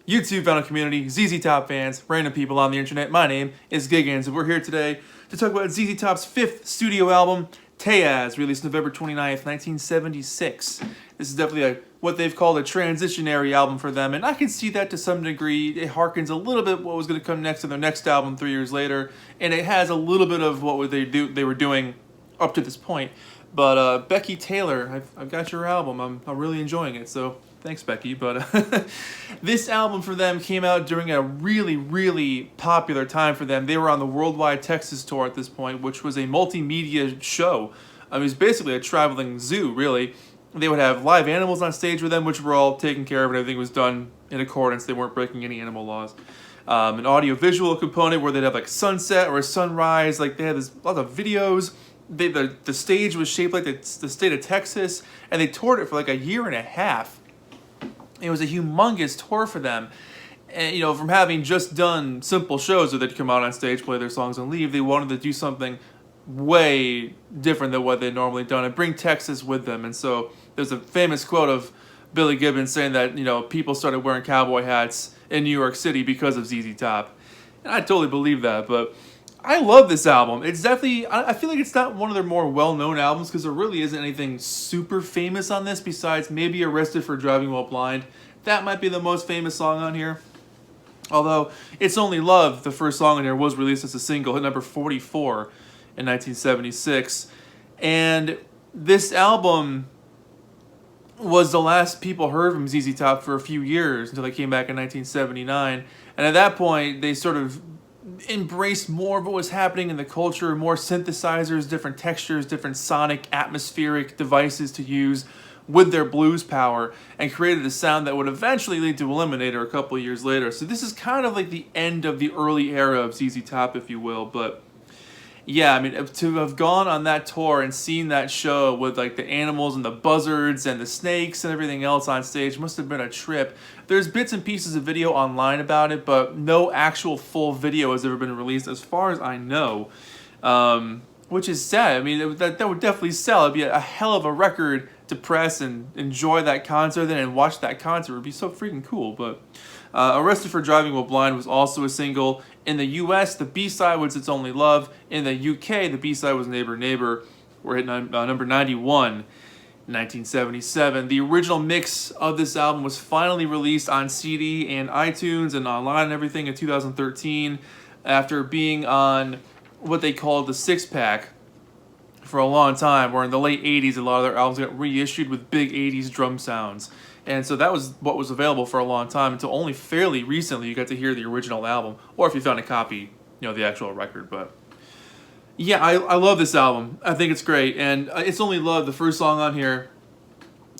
YouTube vinyl community, ZZ Top fans, random people on the internet. My name is Giggens, and we're here today to talk about ZZ Top's fifth studio album, Tejas, released November 29th, 1976. This is definitely what they've called a transitionary album for them, and I can see that to some degree. It harkens a little bit what was going to come next to their next album 3 years later, and it has a little bit of what they were doing up to this point. But Becky Taylor, I've got your album. I'm really enjoying it, so thanks, Becky. But this album for them came out during a really, really popular time for them. They were on the Worldwide Texas tour at this point, which was a multimedia show. It was basically a traveling zoo, really. They would have live animals on stage with them, which were all taken care of, and everything was done in accordance. They weren't breaking any animal laws. An audio-visual component where they'd have like sunset or a sunrise. Like they had lots of videos. The stage was shaped like the state of Texas, and they toured it for like a year and a half. It was a humongous tour for them. And, from having just done simple shows where they'd come out on stage, play their songs, and leave, they wanted to do something way different than what they'd normally done and bring Texas with them. And so there's a famous quote of Billy Gibbons saying that, people started wearing cowboy hats in New York City because of ZZ Top. And I totally believe that, but I love this album. It's definitely, I feel like it's not one of their more well-known albums because there really isn't anything super famous on this besides maybe Arrested for Driving While Blind. That might be the most famous song on here. Although, It's Only Love, the first song on here, was released as a single, hit number 44 in 1976. And this album was the last people heard from ZZ Top for a few years until they came back in 1979. And at that point, they sort of embraced more of what was happening in the culture, more synthesizers, different textures, different sonic, atmospheric devices to use with their blues power, and created a sound that would eventually lead to Eliminator a couple of years later. So this is kind of like the end of the early era of ZZ Top, if you will. But yeah, I mean, to have gone on that tour and seen that show with like the animals and the buzzards and the snakes and everything else on stage must have been a trip. There's bits and pieces of video online about it, but no actual full video has ever been released as far as I know, which is sad. I mean, that would definitely sell. It'd be a hell of a record to press and enjoy that concert then and watch that concert. It would be so freaking cool. But Arrested for Driving While Blind was also a single. In the US, the B-side was It's Only Love. In the UK, the B-side was Neighbor Neighbor. We're hitting number 91 in 1977. The original mix of this album was finally released on CD and iTunes and online and everything in 2013 after being on what they called the six-pack for a long time, where in the late 80s, a lot of their albums got reissued with big 80s drum sounds. And so that was what was available for a long time until only fairly recently you got to hear the original album, or if you found a copy, the actual record. But yeah, I love this album. I think it's great. And It's Only Love, the first song on here,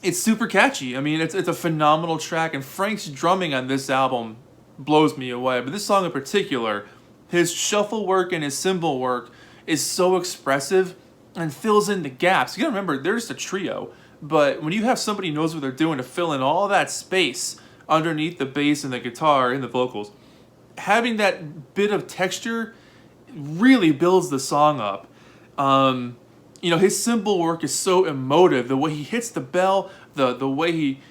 it's super catchy. I mean, it's a phenomenal track, and Frank's drumming on this album blows me away. But this song in particular, his shuffle work and his cymbal work is so expressive and fills in the gaps. You gotta remember, they're just a trio, but when you have somebody who knows what they're doing to fill in all that space underneath the bass and the guitar and the vocals, having that bit of texture really builds the song up. His cymbal work is so emotive. The way he hits the bell, the way he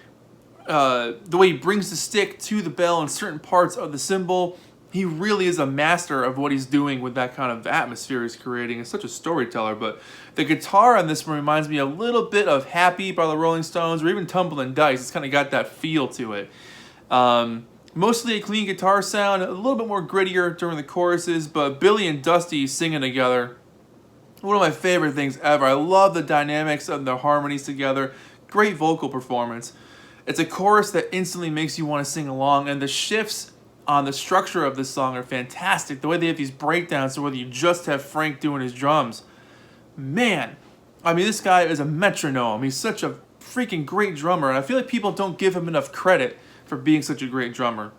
brings the stick to the bell in certain parts of the cymbal. He really is a master of what he's doing with that kind of atmosphere he's creating. He's such a storyteller. But the guitar on this one reminds me a little bit of Happy by the Rolling Stones or even Tumblin' Dice. It's kind of got that feel to it. Mostly a clean guitar sound, a little bit more grittier during the choruses, but Billy and Dusty singing together, one of my favorite things ever. I love the dynamics of their harmonies together. Great vocal performance. It's a chorus that instantly makes you want to sing along, and the shifts on the structure of this song are fantastic. The way they have these breakdowns, so whether you just have Frank doing his drums, man, I mean, this guy is a metronome. He's such a freaking great drummer, and I feel like people don't give him enough credit for being such a great drummer.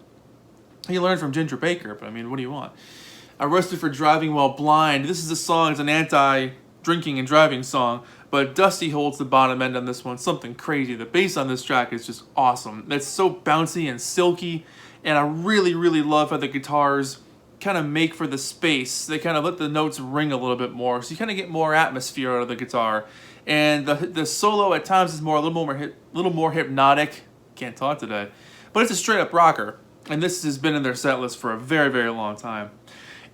He learned from Ginger Baker, but I mean, what do you want? Arrested for Driving While Blind. This is a song, it's an anti-drinking and driving song, but Dusty holds the bottom end on this one. Something crazy. The bass on this track is just awesome. It's so bouncy and silky, and I really, really love how the guitars kind of make for the space. They kind of let the notes ring a little bit more, so you kind of get more atmosphere out of the guitar. And the solo at times is a little more hypnotic. Can't talk today, but it's a straight up rocker. and this has been in their set list for a very, very long time.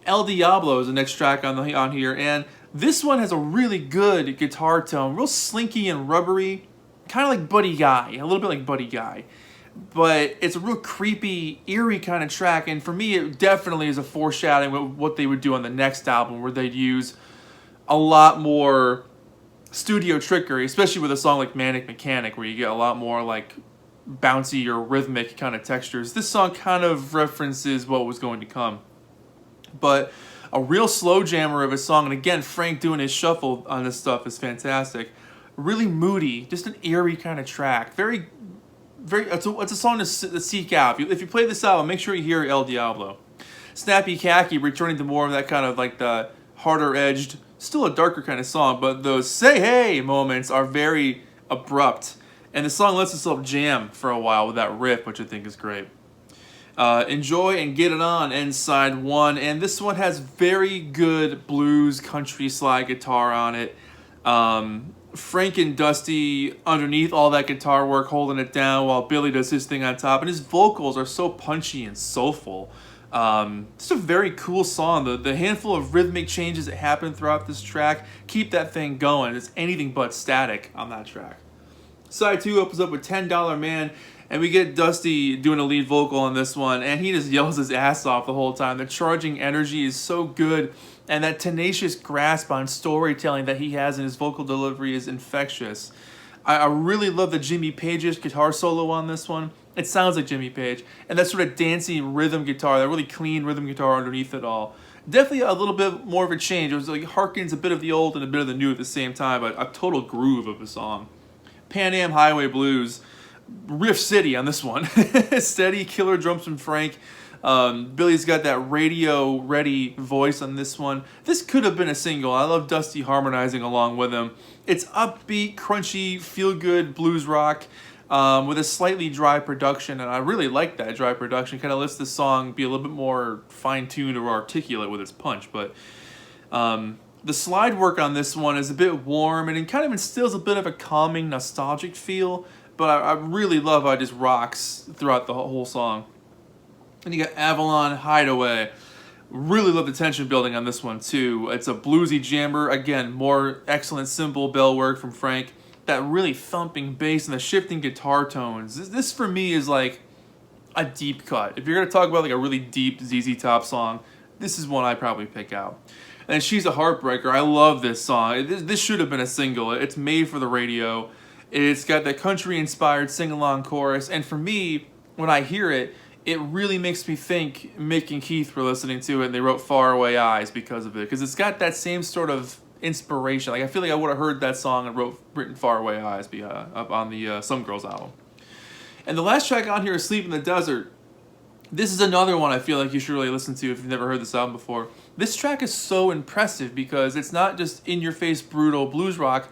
El Diablo is the next track on here, and this one has a really good guitar tone, real slinky and rubbery, kind of like Buddy Guy, a little bit like Buddy Guy. But it's a real creepy, eerie kind of track, and for me it definitely is a foreshadowing of what they would do on the next album, where they'd use a lot more studio trickery, especially with a song like Manic Mechanic, where you get a lot more like bouncy or rhythmic kind of textures. This song kind of references what was going to come. But a real slow jammer of a song, and again, Frank doing his shuffle on this stuff is fantastic. Really moody, just an eerie kind of track. Very, it's a song to seek out. If you play this album, make sure you hear El Diablo. Snappy Khaki, returning to more of that kind of like the harder edged, still a darker kind of song, but those say hey moments are very abrupt. And the song lets itself jam for a while with that riff, which I think is great. Enjoy and Get It On ends side one, and this one has very good blues country slide guitar on it. Frank and Dusty underneath all that guitar work holding it down while Billy does his thing on top, and his vocals are so punchy and soulful. It's a very cool song. The handful of rhythmic changes that happen throughout this track keep that thing going. It's anything but static on that track. Side 2 opens up with $10 Man, and we get Dusty doing a lead vocal on this one, and he just yells his ass off the whole time. The charging energy is so good, and that tenacious grasp on storytelling that he has in his vocal delivery is infectious. I really love the Jimmy Page-ish guitar solo on this one. It sounds like Jimmy Page, and that sort of dancey rhythm guitar, that really clean rhythm guitar underneath it all. Definitely a little bit more of a change. It was like harkens a bit of the old and a bit of the new at the same time, but a total groove of a song. Pan Am Highway Blues, Riff City on this one. Steady killer drums from Frank. Billy's got that radio-ready voice on this one. This could have been a single. I love Dusty harmonizing along with him. It's upbeat, crunchy, feel-good blues rock with a slightly dry production, and I really like that dry production. Kind of lets the song be a little bit more fine-tuned or articulate with its punch, but the slide work on this one is a bit warm, and it kind of instills a bit of a calming, nostalgic feel, but I really love how it just rocks throughout the whole song. And you got Avalon Hideaway. Really love the tension building on this one too. It's a bluesy jammer. Again, more excellent cymbal bell work from Frank. That really thumping bass and the shifting guitar tones. This for me is like a deep cut. If you're going to talk about like a really deep ZZ Top song, this is one I'd probably pick out. And She's a Heartbreaker. I love this song. This should have been a single. It's made for the radio. It's got that country-inspired sing-along chorus. And for me, when I hear it, it really makes me think Mick and Keith were listening to it and they wrote Faraway Eyes because of it. Because it's got that same sort of inspiration. Like I feel like I would have heard that song and written Faraway Eyes up on the Some Girls album. And the last track on here is Sleep in the Desert. This is another one I feel like you should really listen to if you've never heard this album before. This track is so impressive because it's not just in-your-face brutal blues rock.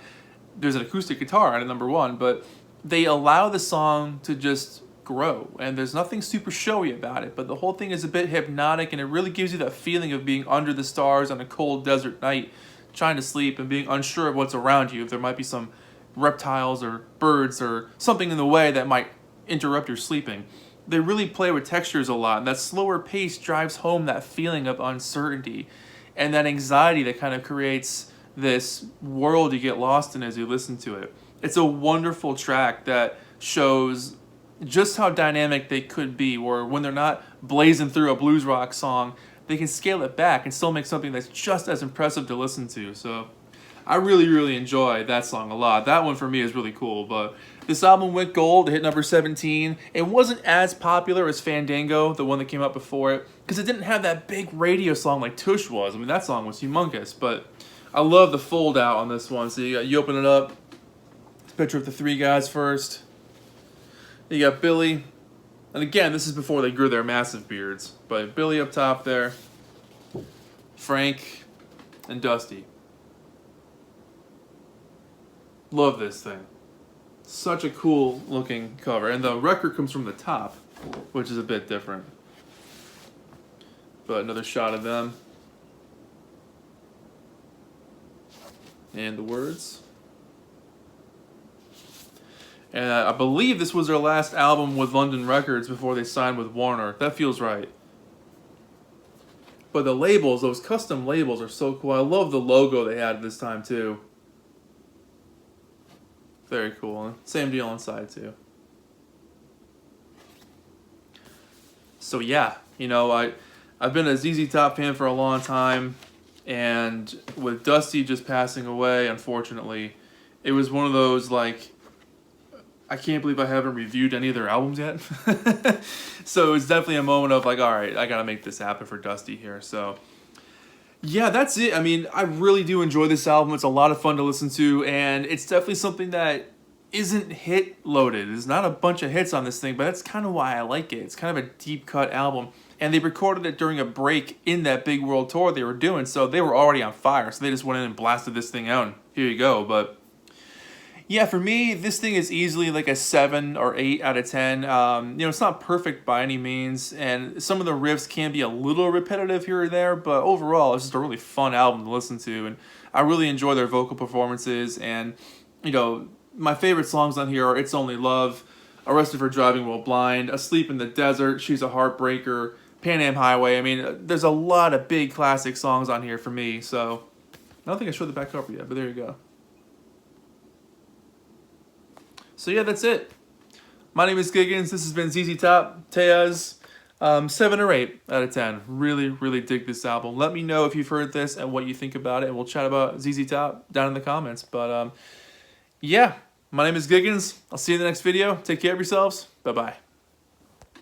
There's an acoustic guitar on it, number one, but they allow the song to just grow, and there's nothing super showy about it, but the whole thing is a bit hypnotic, and it really gives you that feeling of being under the stars on a cold desert night, trying to sleep and being unsure of what's around you, if there might be some reptiles or birds or something in the way that might interrupt your sleeping. They really play with textures a lot, and that slower pace drives home that feeling of uncertainty and that anxiety that kind of creates this world you get lost in as you listen to it. It's a wonderful track that shows just how dynamic they could be, where when they're not blazing through a blues rock song, they can scale it back and still make something that's just as impressive to listen to. So I really enjoy that song a lot. That one for me is really cool, but this album went gold. It hit number 17. It wasn't as popular as Fandango, the one that came out before it, because it didn't have that big radio song like Tush was. I mean, that song was humongous, but I love the fold out on this one. So you open it up, picture of the three guys first. You got Billy, and again, this is before they grew their massive beards, but Billy up top there, Frank, and Dusty. Love this thing. Such a cool looking cover, and the record comes from the top, which is a bit different. But another shot of them. And the words. And I believe this was their last album with London Records before they signed with Warner. That feels right. But the labels, those custom labels, are so cool. I love the logo they had this time too. Very cool. Same deal inside too. So yeah, you know, I've been a ZZ Top fan for a long time, and with Dusty just passing away, unfortunately, it was one of those like, I can't believe I haven't reviewed any of their albums yet. So it was definitely a moment of like, all right, I gotta make this happen for Dusty here. So yeah, that's it. I mean, I really do enjoy this album. It's a lot of fun to listen to, and it's definitely something that isn't hit loaded. There's not a bunch of hits on this thing, but that's kind of why I like it. It's kind of a deep cut album, and they recorded it during a break in that big world tour they were doing, so they were already on fire. So they just went in and blasted this thing out, and here you go. But yeah, for me, this thing is easily like a 7 or 8 out of 10. You know, it's not perfect by any means, and some of the riffs can be a little repetitive here or there, but overall, it's just a really fun album to listen to, and I really enjoy their vocal performances. And, you know, my favorite songs on here are It's Only Love, Arrested for Driving While Blind, Asleep in the Desert, She's a Heartbreaker, Pan Am Highway. I mean, there's a lot of big classic songs on here for me, so I don't think I showed the back cover yet, but there you go. So yeah, that's it. My name is Giggens. This has been ZZ Top, Tejas. 7 or 8 out of 10. Really, really dig this album. Let me know if you've heard this and what you think about it, and we'll chat about ZZ Top down in the comments. But yeah, my name is Giggens. I'll see you in the next video. Take care of yourselves. Bye-bye.